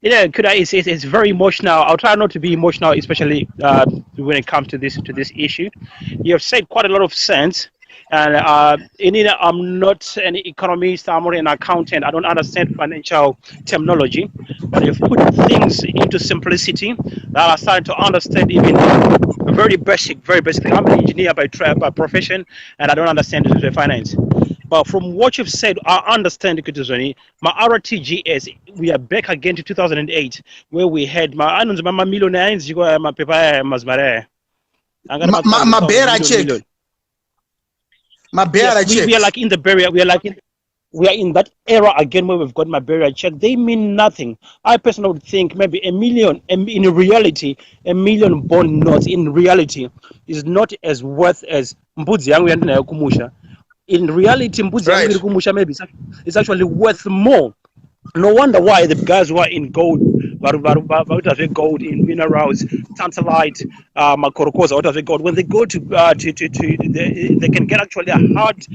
Kuda, it's very emotional. I'll try not to be emotional, especially when it comes to this issue. You have said quite a lot of sense. And I'm not an economist, I'm not an accountant, I don't understand financial terminology, but you've put things into simplicity that I started to understand even very basic. I'm an engineer by profession, and I don't understand the finance. But from what you've said, I understand the Kutuzoni. My RTGS, we are back again to 2008, where we had my millionaires, my paper, my bear check. Yes, we are like in the barrier. We are in that era again where we've got my barrier check. They mean nothing. I personally would think maybe in reality, a million bond notes in reality is not as worth as Mbudzi Yangu Kumusha. In reality, Mbudzi Yangu Kumusha maybe it's actually worth more. No wonder why the guys who are in gold, gold in minerals, tantalite, makorokosa, gold. When they go to they can get actually a hard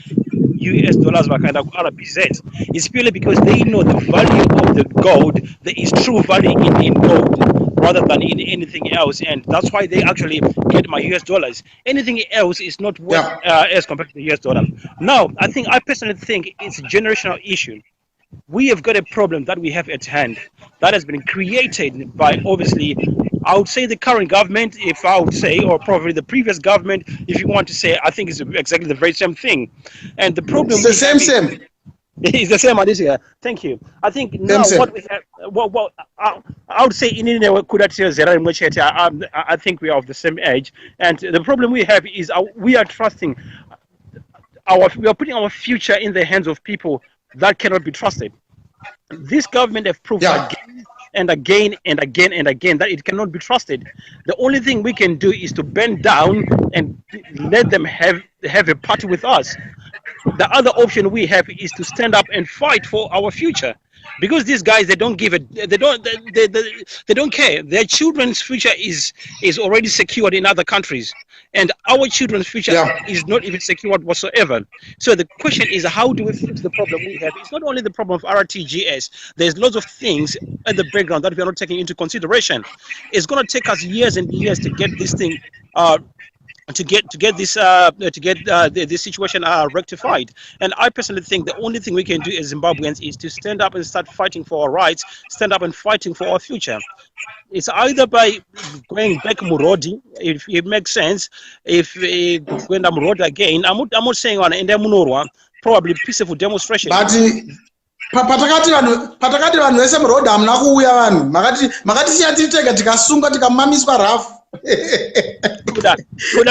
US dollars kind of RBZ. It's purely because they know the value of the gold. There is true value in gold rather than in anything else, and that's why they actually get my US dollars. Anything else is not worth as compared to the US dollar. Now, I personally think it's a generational issue. We have got a problem that we have at hand that has been created by, obviously, I would say the current government, if I would say, or probably the previous government, if you want to say. I think it's exactly the very same thing. And the problem it's the same. It's the same, Alicia. Thank you. I think now what we have, I would say in India, I think we are of the same age. And the problem we have is we are trusting, we are putting our future in the hands of people that cannot be trusted. This government have proved again and again that it cannot be trusted. The only thing we can do is to bend down and let them have a party with us. The other option we have is to stand up and fight for our future, because these guys, they don't give it, they don't care. Their children's future is already secured in other countries, and our children's future Yeah. is not even secured whatsoever. So the question is, how do we fix the problem we have? It's not only the problem of RTGS. There's lots of things at the background that we are not taking into consideration. It's going to take us years and years to get this thing this situation rectified. And I personally think the only thing we can do as Zimbabweans is to stand up and start fighting for our rights, stand up and fighting for our future. It's either by going back Murodi, if it makes sense. If going to Murodi again, I'm not saying on in Munorwa, probably peaceful demonstration. But patakati vanhu vese murodhi hamuna kuuya vanhu makati siya tiri tega tikasunga tikamamiswa rafu. Kuda,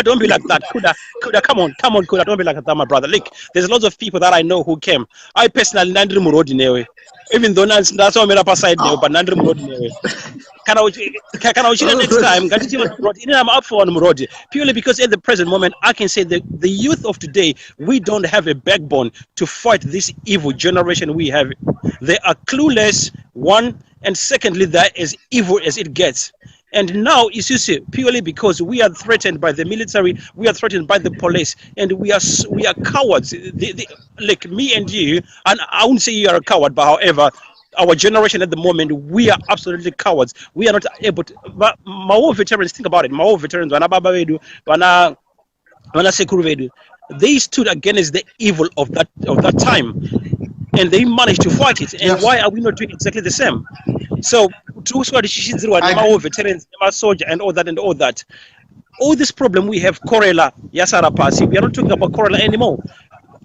don't be like that. Kuda, come on, Kuda, don't be like that, my brother. Look, there's lots of people that I know who came. I personally nandri Murodi newe. Even though that's what I'm going side now, but nandri Murodi newe. Can I next time? I'm up for Murodi purely because at the present moment I can say that the youth of today, we don't have a backbone to fight this evil generation we have. They are clueless, one, and secondly, they're as evil as it gets. And now it's just purely because we are threatened by the military, we are threatened by the police, and we are cowards. Like me and you, and I wouldn't say you are a coward, but however, our generation at the moment, we are absolutely cowards. We are not able to. But Mao veterans, think about it. Mao veterans, they stood against the evil of that time, and they managed to fight it. And Yes. why are we not doing exactly the same? So, veterans, soldier, and all that. All this problem we have, Corella, Yasara Pasi, we are not talking about Corella anymore.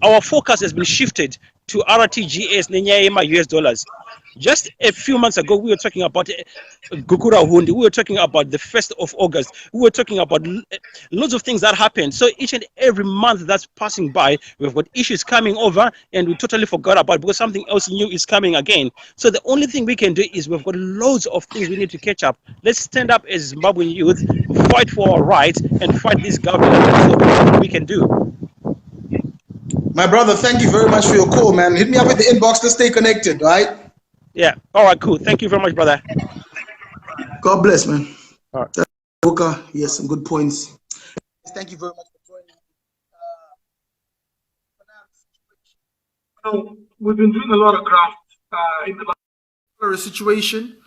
Our focus has been shifted to RTGS, Nenyayema, US dollars. Just a few months ago, we were talking about Gukura Hundi. We were talking about the 1st of August. We were talking about lots of things that happened. So each and every month that's passing by, we've got issues coming over, and we totally forgot about it because something else new is coming again. So the only thing we can do is we've got loads of things we need to catch up. Let's stand up as Zimbabwean youth, fight for our rights, and fight this government. That's the only thing we can do. My brother, thank you very much for your call, man. Hit me up with the inbox. Let's stay connected, right? Yeah. All right, cool. Thank you very much, brother. God bless, man. All right. Booker, yes, some good points. Thank you very much for joining. We've been doing a lot of craft in the situation.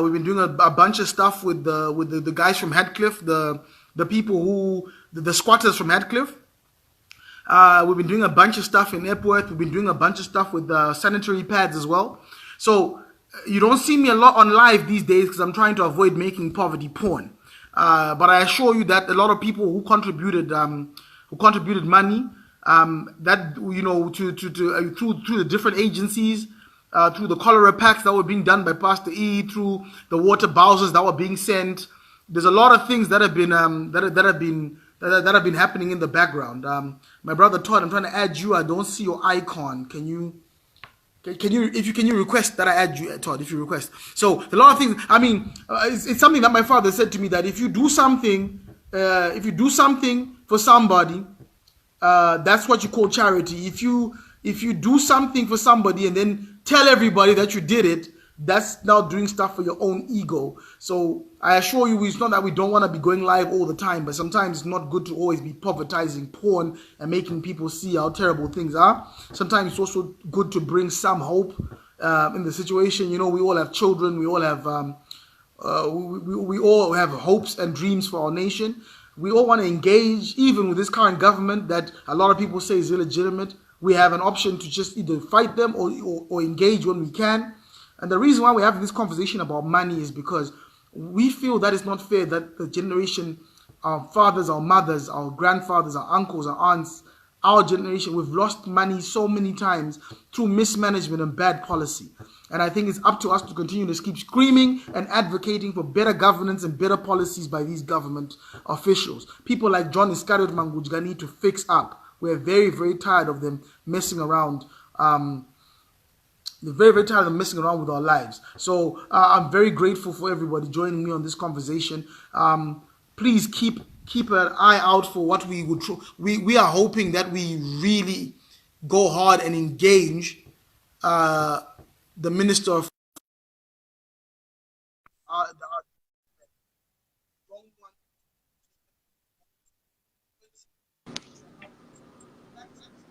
We've been doing a bunch of stuff with the guys from Headcliff, the people who the squatters from Headcliff. We've been doing a bunch of stuff in Epworth. We've been doing a bunch of stuff with sanitary pads as well. So you don't see me a lot on live these days because I'm trying to avoid making poverty porn. But I assure you that a lot of people who contributed money, that through the different agencies, through the cholera packs that were being done by Pastor E, through the water bowsers that were being sent. There's a lot of things that have been that have been happening in the background. My brother Todd, I'm trying to add you. I don't see your icon. Can you request that I add you, Todd? If you request. So a lot of things. I mean, it's something that my father said to me, that if you do something for somebody, that's what you call charity. If you do something for somebody and then tell everybody that you did it, that's now doing stuff for your own ego. So I assure you, it's not that we don't want to be going live all the time, but sometimes it's not good to always be povertizing porn and making people see how terrible things are. Sometimes it's also good to bring some hope in the situation. You know, we all have children. We all have we all have hopes and dreams for our nation. We all want to engage, even with this current government that a lot of people say is illegitimate. We have an option to just either fight them or engage when we can. And the reason why we're having this conversation about money is because we feel that it's not fair that the generation, our fathers, our mothers, our grandfathers, our uncles, our aunts, our generation, we've lost money so many times through mismanagement and bad policy. And I think it's up to us to continue to keep screaming and advocating for better governance and better policies by these government officials. People like John Iscariot Mangudya need to fix up. We're very, very tired of them messing around. They're very, very tired of messing around with our lives. So I'm very grateful for everybody joining me on this conversation. Please keep an eye out for what we would. We are hoping that we really go hard and engage the Minister of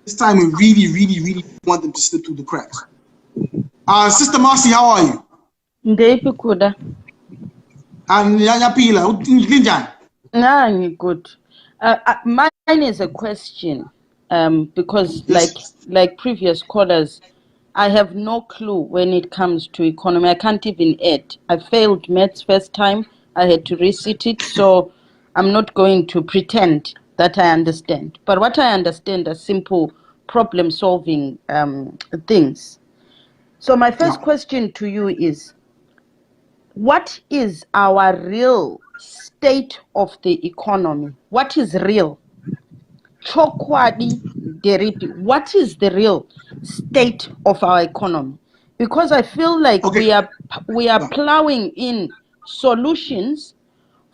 this time we really want them to slip through the cracks. Sister Marcy, how are you? Ndephi Kuda? And Pila, Good. Mine is a question, because yes. like previous callers, I have no clue when it comes to economy. I can't even add. I failed maths first time. I had to resit it, so I'm not going to pretend that I understand. But what I understand are simple problem-solving things. So my first question to you is, what is our real state of the economy? What is real? Chokwadi Deripi. What is the real state of our economy? Because I feel like we are plowing in solutions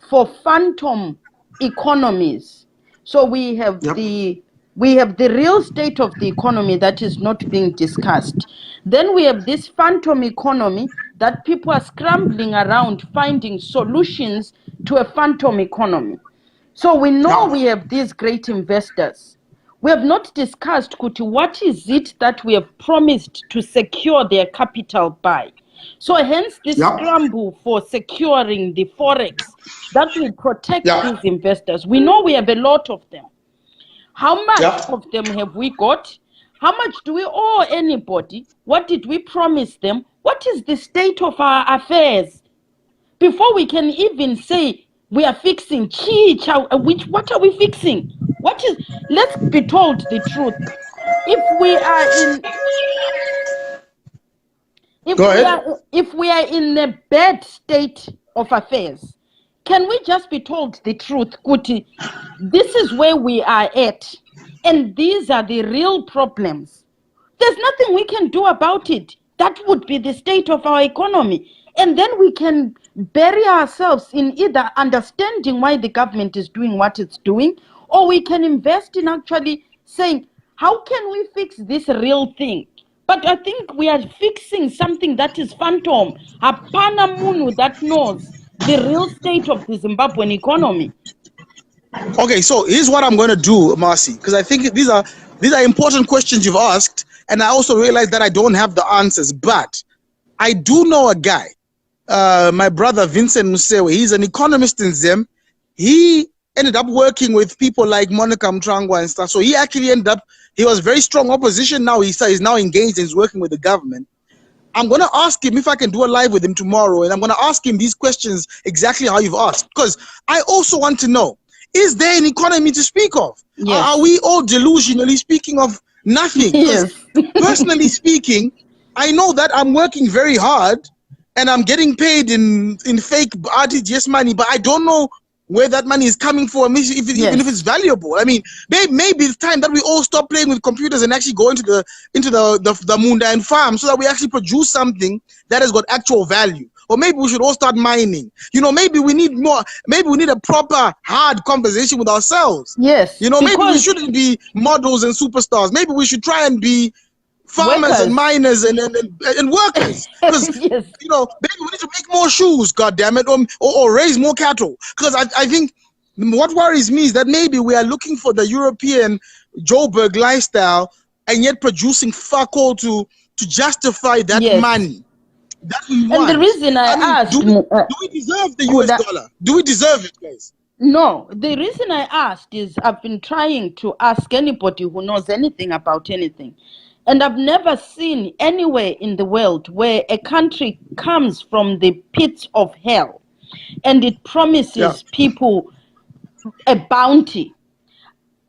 for phantom economies. So we have the real state of the economy that is not being discussed. Then we have this phantom economy that people are scrambling around finding solutions to a phantom economy. So we know we have these great investors. We have not discussed, Kuti, what is it that we have promised to secure their capital by? So hence this scramble for securing the forex that will protect these investors. We know we have a lot of them. How much of them have we got? How much do we owe anybody? What did we promise them? What is the state of our affairs? Before we can even say we are fixing what are we fixing? Let's be told the truth. If we are in a bad state of affairs, can we just be told the truth, Kuti? This is where we are at, and these are the real problems. There's nothing we can do about it. That would be the state of our economy. And then we can bury ourselves in either understanding why the government is doing what it's doing, or we can invest in actually saying, how can we fix this real thing? But I think we are fixing something that is phantom. Hapana munu that knows the real state of the Zimbabwean economy. Okay, so here's what I'm going to do, Marcy, because I think these are important questions you've asked, and I also realize that I don't have the answers. But I do know a guy, my brother Vincent Musewe. He's an economist in Zim. He ended up working with people like Monica Mtrangwa and stuff. So he actually he was very strong opposition. Now he's now engaged and he's working with the government. I'm going to ask him if I can do a live with him tomorrow, and I'm going to ask him these questions exactly how you've asked, because I also want to know, is there an economy to speak of? Yes. Are we all delusionally speaking of nothing? Yes. Personally speaking, I know that I'm working very hard and I'm getting paid in fake RTGS money, but I don't know where that money is coming from, even if it's valuable. I mean, maybe it's time that we all stop playing with computers and actually go into the Munda and farm, so that we actually produce something that has got actual value. Or maybe we should all start mining. You know, maybe we need more. Maybe we need a proper hard conversation with ourselves. Yes. You know, maybe we shouldn't be models and superstars. Maybe we should try and be farmers and miners and workers. Because you know, maybe we need to make more shoes, goddammit, or raise more cattle. Because I think what worries me is that maybe we are looking for the European Joburg lifestyle and yet producing fuck all to justify that money. That we want. And the reason I asked, do we deserve the US dollar? Do we deserve it, guys? No, the reason I asked is I've been trying to ask anybody who knows anything about anything. And I've never seen anywhere in the world where a country comes from the pits of hell and it promises people a bounty.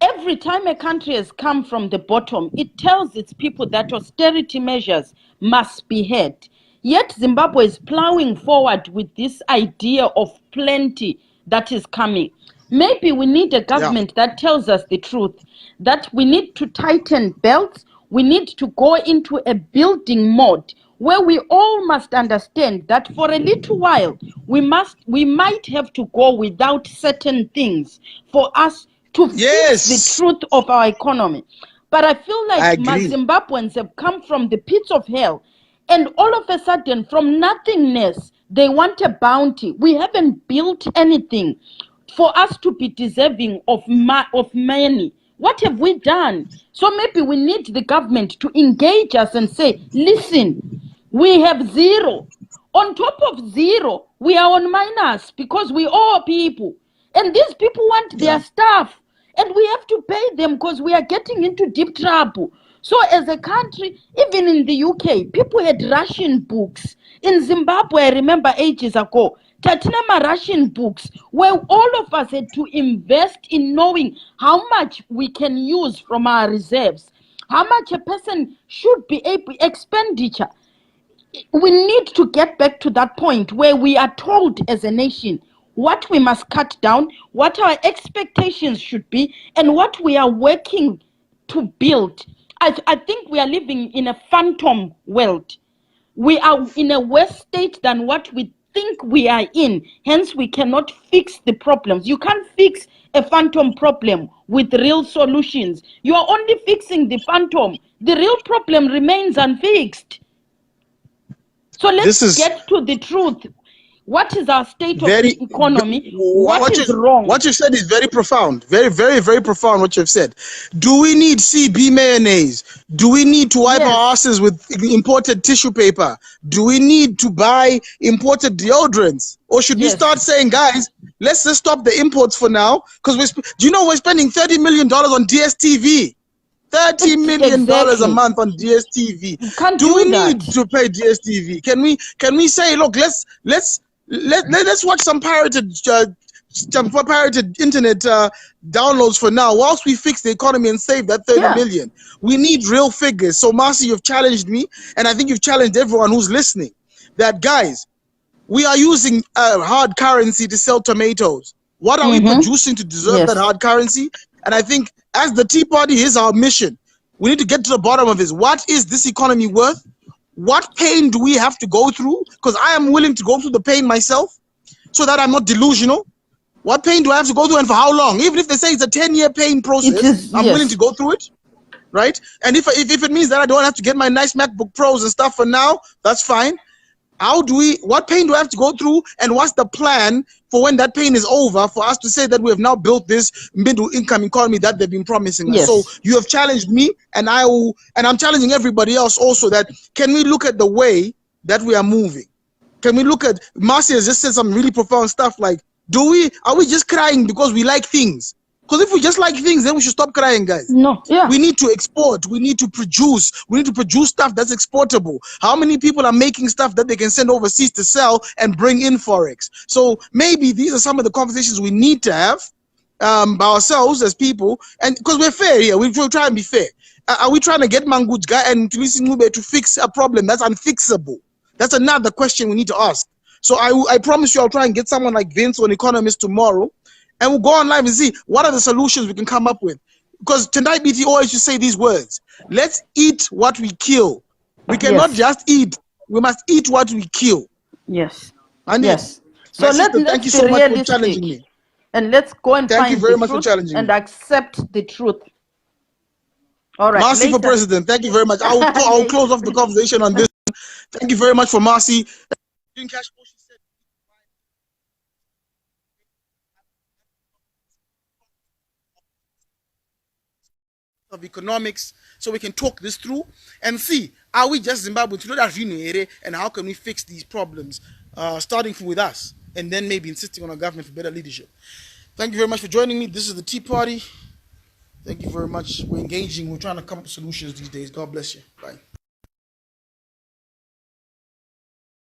Every time a country has come from the bottom, it tells its people that austerity measures must be had. Yet Zimbabwe is plowing forward with this idea of plenty that is coming. Maybe we need a government that tells us the truth, that we need to tighten belts, we need to go into a building mode where we all must understand that for a little while, we might have to go without certain things for us to fix the truth of our economy. But I feel I like agree. Zimbabweans have come from the pits of hell, and all of a sudden, from nothingness, they want a bounty. We haven't built anything for us to be deserving of money. What have we done? So maybe we need the government to engage us and say, listen, we have zero. On top of zero, we are on minus because we owe people. And these people want their stuff. And we have to pay them because we are getting into deep trouble. So as a country, even in the UK, people had Russian books. In Zimbabwe, I remember ages ago, Tatinama Russian books, where all of us had to invest in knowing how much we can use from our reserves, how much a person should be able, expenditure. We need to get back to that point where we are told as a nation what we must cut down, what our expectations should be, and what we are working to build. I think we are living in a phantom world. We are in a worse state than what we think we are in. Hence, we cannot fix the problems. You can't fix a phantom problem with real solutions. You are only fixing the phantom. The real problem remains unfixed. So let's get to the truth. What is our state of the economy? What is wrong? What you said is very profound. Very, very, very profound what you've said. Do we need CB mayonnaise? Do we need to wipe our asses with imported tissue paper? Do we need to buy imported deodorants? Or should we start saying, guys, let's just stop the imports for now? Because do you know we're spending $30 million on DSTV? $30 million a month on DSTV. Do we need to pay DSTV? Can we say, look, let's watch some pirated internet downloads for now, whilst we fix the economy and save that 30 million. We need real figures. So, Marcy, you've challenged me, and I think you've challenged everyone who's listening. That guys, we are using hard currency to sell tomatoes. What are we producing to deserve that hard currency? And I think as the Tea Party, here's our mission. We need to get to the bottom of this. What is this economy worth? What pain do we have to go through? Because I am willing to go through the pain myself so that I'm not delusional. What pain do I have to go through and for how long? Even if they say it's a 10-year pain process, I'm willing to go through it, right? And if it means that I don't have to get my nice MacBook Pros and stuff for now, that's fine. What pain do I have to go through, and what's the plan for when that pain is over for us to say that we have now built this middle income economy that they've been promising us? So you have challenged me, and I'm challenging everybody else also, that can we look at the way that we are moving? Can we look at, Marcia has just said some really profound stuff like, are we just crying because we like things? Because if we just like things, then we should stop crying, guys. No, we need to export. We need to produce. We need to produce stuff that's exportable. How many people are making stuff that they can send overseas to sell and bring in forex? So maybe these are some of the conversations we need to have by ourselves as people, and because we're fair here, we try and be fair. Are we trying to get Mangudya and Tulisi to fix a problem that's unfixable? That's another question we need to ask. So I promise you, I'll try and get someone like Vince or an economist tomorrow, and we'll go on live and see what are the solutions we can come up with. Because tonight, BT always used to say these words: let's eat what we kill. We cannot just eat. We must eat what we kill. Yes. And so thank you so much for challenging me. And let's go and thank find you very the much truth for challenging and me. accept the truth. All right. Marcy for president. Thank you very much. I'll close off the conversation on this. Thank you very much for Marcy. Of economics, so we can talk this through and see, are we just Zimbabwe and how can we fix these problems, starting with us, and then maybe insisting on our government for better leadership. Thank you very much for joining me. This is the Tea Party. Thank you very much. We're engaging. We're trying to come up with solutions these days. God bless you. Bye.